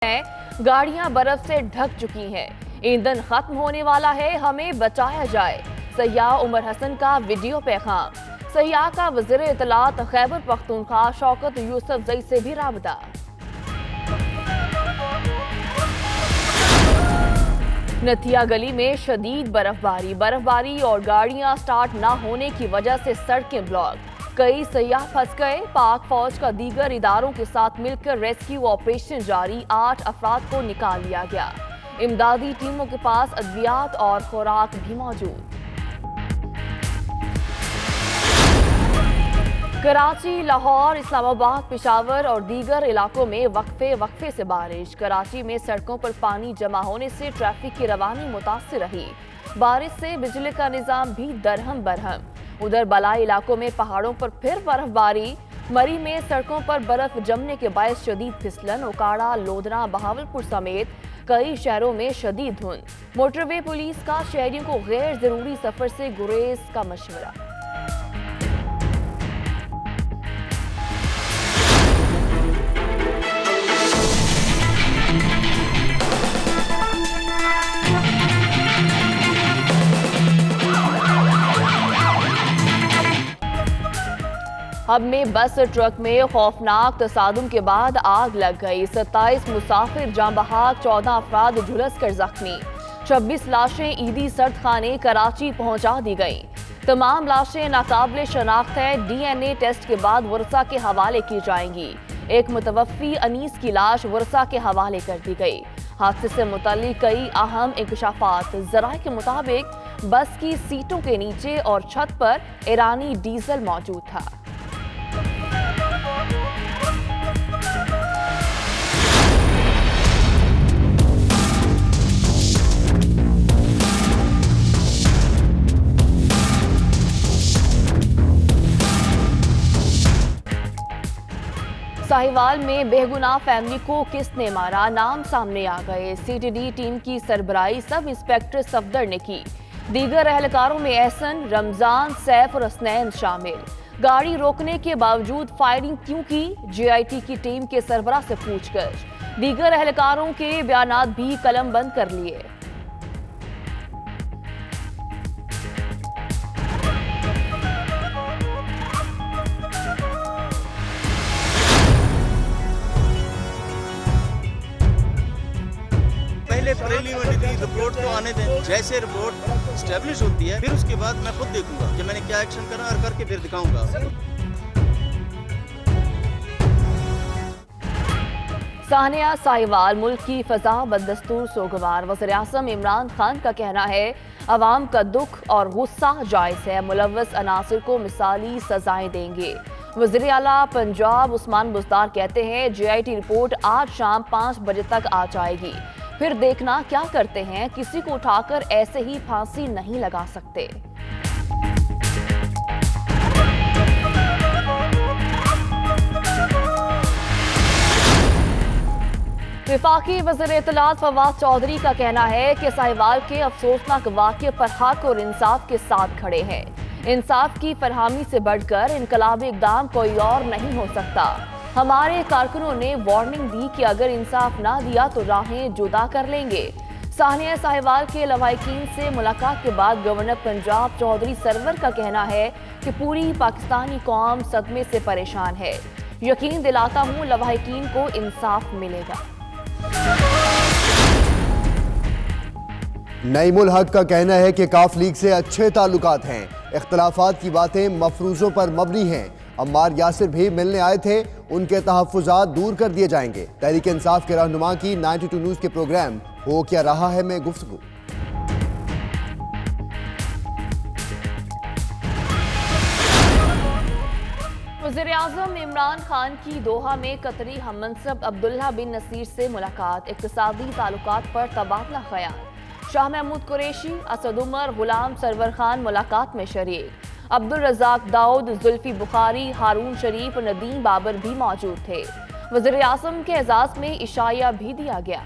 गाड़ियां बर्फ से ढक चुकी हैं। ईंधन खत्म होने वाला है, हमें बचाया जाए। सयाह उमर हसन का वीडियो पैगाम। सयाह का वज़ीर इत्तलात खैबर पख्तूनख्वा शौकत यूसुफजई से भी राबता। नथिया गली में शदीद बर्फबारी और गाड़ियां स्टार्ट न होने की वजह से सड़कें ब्लॉक। कई सयाह फंस गए। पाक फौज का दीगर इदारों के साथ मिलकर रेस्क्यू ऑपरेशन जारी। 8 अफराद को निकाल लिया गया। इमदादी टीमों के पास अद्वियात और खुराक भी मौजूद। कराची, लाहौर, इस्लामाबाद, पेशावर और दीगर इलाकों में वक्फे से बारिश। कराची में सड़कों पर पानी जमा होने से ट्रैफिक की रवानी मुतासिर रही। बारिश से बिजली का निजाम भी दरहम बरहम। उधर बलाई इलाकों में पहाड़ों पर फिर बर्फबारी। मरी में सड़कों पर बर्फ जमने के बायस शदीद फिसलन। ओकाड़ा, लोधना, बहावलपुर समेत कई शहरों में शदीद धुंध। मोटरवे पुलिस का शहरियों को गैर जरूरी सफर से गुरेज का मशवरा। हब में बस ट्रक में खौफनाक तसादुम के बाद आग लग गई। 27 मुसाफिर जाँ बहक, 14 अफराद झुलस कर जख्मी। 26 लाशें ईदी सर्द खाने कराची पहुंचा दी गईं। तमाम लाशें नाकाबिले शनाख्त है। DNA टेस्ट के बाद वर्सा के हवाले की जाएंगी। एक मुतवफ़ी अनीस की लाश वर्सा के हवाले कर दी गई। हादसे से मुतल्लिक कई अहम इंकशाफात। ज़राए के मुताबिक बस की सीटों के नीचे और छत पर ईरानी डीजल मौजूद था। साहिवाल में बेगुनाह फैमिली को किसने मारा, नाम सामने आ गए। CTD टीम की सरबराही सब इंस्पेक्टर सफदर ने की। दीगर एहलकारों में एहसन, रमजान, सैफ और हसनैन शामिल। गाड़ी रोकने के बावजूद फायरिंग क्यों की, JIT की टीम के सरबराह से पूछकर। दीगर एहलकारों के बयानात भी कलम बंद कर लिए। पहले प्रीलिमिनरी रिपोर्ट तो आने दें। जैसे रिपोर्ट स्टैब्लिश होती है फिर उसके बाद मैं खुद देखूंगा कि मैंने क्या एक्शन करना और करके फिर दिखाऊंगा। सानिया साहिवाल, मुल्क की फजा बदस्तूर सोगवार। वज़ीर-ए-आज़म इमरान खान का कहना है अवाम का दुख और गुस्सा जायज़ है। मुलव्वस अनासिर को मिसाली सजाएं देंगे। वज़ीर आला पंजाब उस्मान बुज़दार कहते हैं JIT रिपोर्ट आज शाम 5 बजे तक आ जाएगी। फिर देखना क्या करते हैं। किसी को उठाकर ऐसे ही फांसी नहीं लगा सकते। वफाकी वज़ीर इत्तलात फवाद चौधरी का कहना है कि साहिवाल के अफसोसनाक वाक़े पर हक और इंसाफ के साथ खड़े हैं। इंसाफ की फरहमी से बढ़कर इनकलाबी इक़दाम कोई और नहीं हो सकता। हमारे कारकुनों ने वार्निंग दी कि अगर इंसाफ ना दिया तो राहें जुदा कर लेंगे। सानिया साहिवाल के लवाहिकीन से मुलाकात के बाद गवर्नर पंजाब चौधरी सरवर का कहना है कि पूरी पाकिस्तानी कौम सदमे से परेशान है। यकीन दिलाता हूँ लवाहिकीन को इंसाफ मिलेगा। नईमुल हक का कहना है कि काफ लीग से अच्छे ताल्लुकात हैं। इख्तलाफात की बातें मफरूजों पर मबनी हैं। अम्मार यासिर भी मिलने आए थे, उनके तहफ़्फ़ुज़ात दूर कर दिए जाएंगे। तहरीक इंसाफ के रहनुमा की 92 न्यूज़ के प्रोग्राम हो क्या रहा है में गुफ्तगू। वज़ीर-ए-आज़म इमरान खान की दोहा में कतरी हममनसब अब्दुल्ला बिन नसीर से मुलाकात। इक़्तिसादी ताल्लुकात पर तबादला ख्याल। शाह महमूद कुरैशी, असद उमर, गुलाम सरवर खान मुलाकात में शरीक। अब्दुल रज़ाक दाऊद, जुल्फी बुखारी, हारून शरीफ, नदीम बाबर भी मौजूद थे। वज़ीर-ए-आज़म के एजाज़ में इशाया भी दिया गया।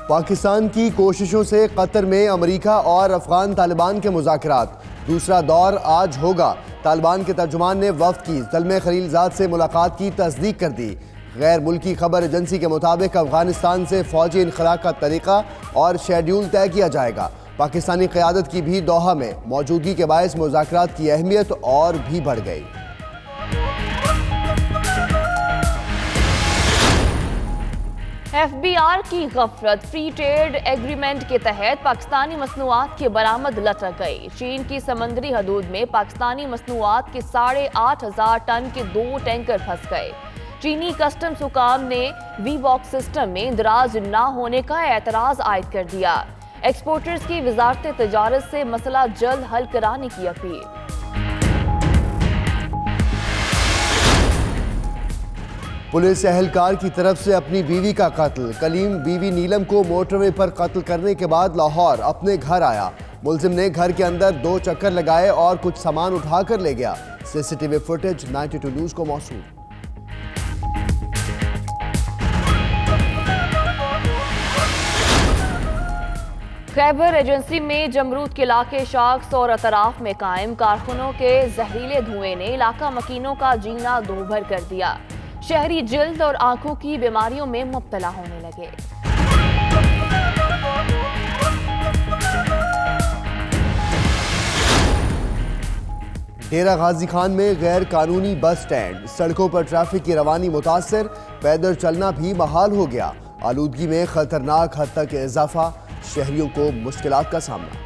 पाकिस्तान की कोशिशों से कतर में अमेरिका और अफगान तालिबान के मुज़ाकरात। दूसरा दौर आज होगा। तालिबान के तर्जुमान ने वफ्द की ज़ल्मे खलीलजाद से मुलाकात की तस्दीक कर दी। गैर मुल्की खबर एजेंसी के मुताबिक अफगानिस्तान से फौजी इनखला का तरीका और शेड्यूल तय किया जाएगा। पाकिस्तानी क़यादत की भी दोहा में मौजूदगी के बायस मुज़ाकरात की अहमियत और भी बढ़ गई। FBR की गफलत फ्री ट्रेड एग्रीमेंट के तहत पाकिस्तानी मसनूआत की बरामद लटक गई। चीन की समंदरी हदूद में पाकिस्तानी मसनूआत के 8,500 टन के 2 टैंकर फंस गए। चीनी कस्टम्स हुकाम ने वी-बॉक्स सिस्टम में इंदराज न होने का एतराज आयद कर दिया। एक्सपोर्टर्स की वजारत तिजारत से मसला जल्द हल कराने की अपील। पुलिस एहलकार की तरफ से अपनी बीवी का कत्ल। कलीम बीवी नीलम को मोटरवे पर कत्ल करने के बाद लाहौर अपने घर आया। मुलजिम ने घर के अंदर 2 चक्कर लगाए और कुछ सामान उठाकर ले गया। सीसीटीवी फुटेज 92 न्यूज़ को मौसूल। खैबर एजेंसी में जमरूद के इलाके शाख्स और अतराफ में कायम कारखानों के जहरीले धुएं ने इलाका मकीनों का जीना दोभर कर दिया। शहरी जल्द और आंखों की बीमारियों में मुब्तला होने लगे। डेरा गाजी खान में गैर कानूनी बस स्टैंड, सड़कों पर ट्रैफिक की रवानी मुतासर, पैदल चलना भी महाल हो गया। आलूदगी में खतरनाक हद तक इजाफा, शहरियों को मुश्किलात का सामना।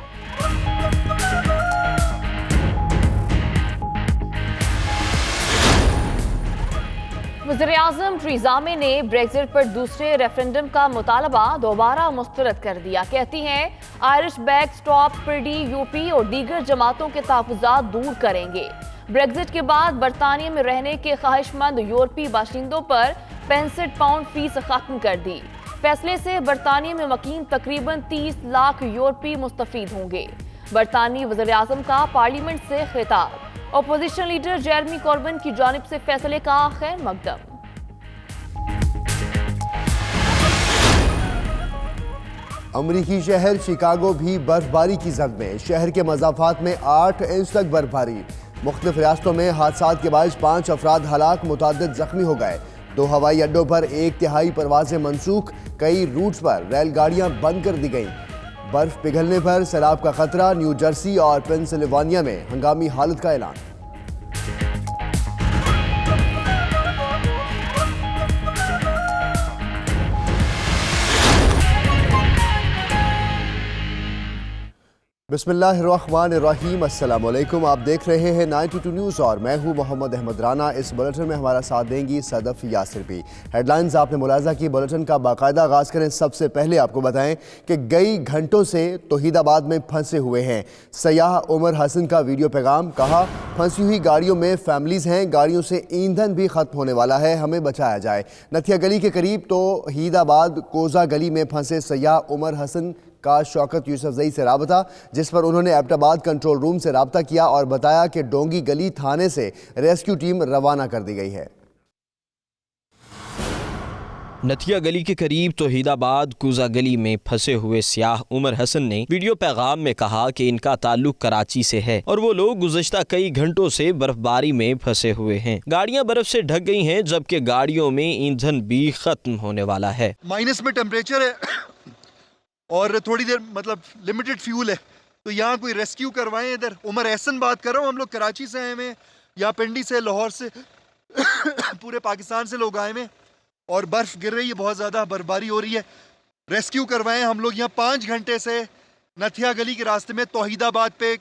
वज़ीर-ए-आज़म थेरेसा मे ने ब्रेक्जिट पर दूसरे रेफरेंडम का मुतालबा दोबारा मुस्तरद कर दिया। कहती हैं आयरिश बैकस्टॉप पिरडी, यूपी और दीगर जमातों के तहफ़्फ़ुज़ात दूर करेंगे। ब्रेक्जिट के बाद बरतानिया में रहने के ख्वाहिशमंद यूरोपीय बाशिंदों पर 65 पाउंड फीस खत्म कर दी। फैसले से बरतानिया में मुकीम तकरीबन 30 लाख यूरोपीय मुस्तफीद होंगे। बरतानी वज़ीर-ए-आज़म का पार्लियामेंट से खिताब। अपोजिशन लीडर जेरेमी कॉर्बिन की जानिब से फैसले का खैर मकदम। अमरीकी शहर शिकागो भी बर्फबारी की जद में। शहर के मज़ाफ़ात में 8 इंच तक बर्फबारी। मुख्तलिफ रियासतों में हादसात के बायस 5 अफराद हलाक, मुतअद्दिद जख्मी हो गए। 2 हवाई अड्डों पर 1/3 परवाजें मनसूख, कई रूट्स पर रेलगाड़ियां बंद कर दी गईं। बर्फ पिघलने पर सैलाब का खतरा। न्यू जर्सी और पेंसिल्वानिया में हंगामी हालत का ऐलान। बिस्मिल्लाहिर्रहमानिर्रहीम, अस्सलाम वालेकुम। आप देख रहे हैं 92 न्यूज़ और मैं हूं मोहम्मद अहमद राना। इस बुलेटिन में हमारा साथ देंगी सदफ यासिर भी। हेडलाइंस आपने मुलाजा की। बुलेटिन का बाकायदा आगाज़ करें। सबसे पहले आपको बताएं कि कई घंटों से तौहीदाबाद में फंसे हुए हैं सयाह उमर हसन का वीडियो पैगाम। कहा फंसी हुई गाड़ियों में फैमिलीज़ हैं, गाड़ियों से ईंधन भी ख़त्म होने वाला है, हमें बचाया जाए। नथिया गली के करीब तौहीदाबाद कोजा गली में फंसे सयाह उमर हसन का शौकत यूसुफजई से राबता, जिस पर उन्होंने एबटाबाद कंट्रोल रूम से राबता किया और बताया कि डोंगी गली थाने से रेस्क्यू टीम रवाना कर दी गई है। नथिया गली के करीब तौहीदाबाद कुजा गली में फंसे हुए सयाह उमर हसन ने वीडियो पैगाम में कहा कि इनका ताल्लुक कराची से है और वो लोग गुज़श्ता कई घंटों से बर्फबारी में फंसे हुए हैं। गाड़ियां बर्फ से ढक गई हैं, जबकि गाड़ियों में ईंधन भी खत्म होने वाला है। माइनस में टेम्परेचर है और थोड़ी देर मतलब लिमिटेड फ्यूल है, तो यहाँ कोई रेस्क्यू करवाएं। इधर उमर एहसन बात कर रहा हूँ। हम लोग कराची से आए हुए, यहाँ पिंडी से, लाहौर से पूरे पाकिस्तान से लोग आए हुए और बर्फ़ गिर रही है, बहुत ज़्यादा बर्फबारी हो रही है। रेस्क्यू करवाएं। हम लोग यहाँ 5 घंटे से नथिया गली के रास्ते में तौहीदाबाद पे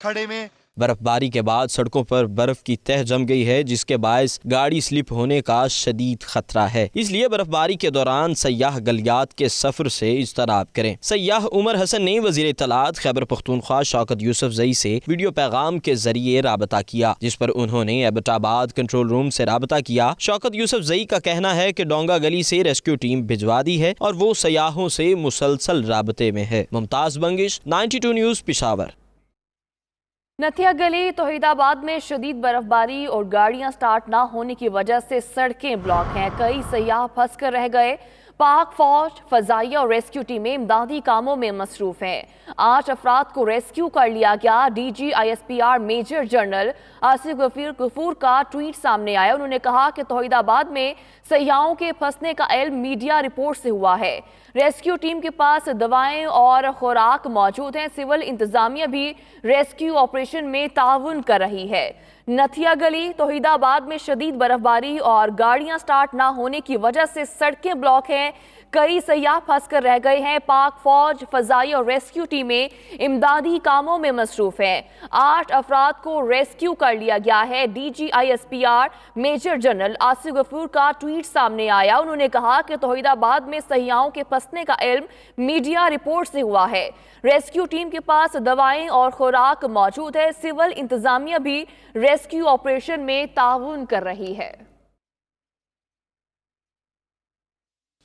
खड़े हुए। बर्फबारी के बाद सड़कों पर बर्फ की तह जम गई है, जिसके बायस गाड़ी स्लिप होने का शदीद खतरा है। इसलिए बर्फबारी के दौरान सयाह गलियात के सफर से इज्तनाब करें। सयाह उमर हसन ने वज़ीर इत्तलात खैबर पख्तूनख्वा शौकत यूसुफजई से वीडियो पैगाम के जरिए राबता किया, जिस पर उन्होंने एबटाबाद कंट्रोल रूम से राबता किया। शौकत यूसुफजई का कहना है कि डोंगा गली से रेस्क्यू टीम भिजवा दी है और वो सयाहों से मुसलसल राबते में है। मुमताज बंगिश, 92 न्यूज़, पेशावर। नथिया गली तौहीदाबाद में शदीद बर्फबारी और गाड़ियां स्टार्ट ना होने की वजह से सड़कें ब्लॉक हैं। कई सयाह फंस कर रह गए। पाक फौज, फजाइया और रेस्क्यू टीमें इमदादी कामों में मसरूफ हैं। 8 अफराद को रेस्क्यू कर लिया गया। DGISPR major general Asif Ghafoor का ट्वीट सामने आया। उन्होंने कहा कि तौहीदाबाद में सयाहों के फंसने का इल्म मीडिया रिपोर्ट से हुआ है। रेस्क्यू टीम के पास दवाएं और खुराक मौजूद हैं। सिविल इंतजामिया भी रेस्क्यू ऑपरेशन में ताउन कर रही है। नथिया गली, तौहीदाबाद में शदीद बर्फबारी और गाड़ियां स्टार्ट ना होने की वजह से सड़कें ब्लॉक हैं। कई सयाह फंस कर रह गए हैं। पाक फौज, फजाई और रेस्क्यू टीमें इमदादी कामों में मसरूफ हैं। 8 अफराद को रेस्क्यू कर लिया गया है। DGISPR major general Asif Ghafoor का ट्वीट सामने आया। उन्होंने कहा कि तौहीदाबाद में सयाहों के फंसने का इल्म मीडिया रिपोर्ट से हुआ है। रेस्क्यू टीम के पास दवाएं और खुराक मौजूद है। सिविल इंतजामिया भी रेस्क्यू ऑपरेशन में ताउन कर रही है।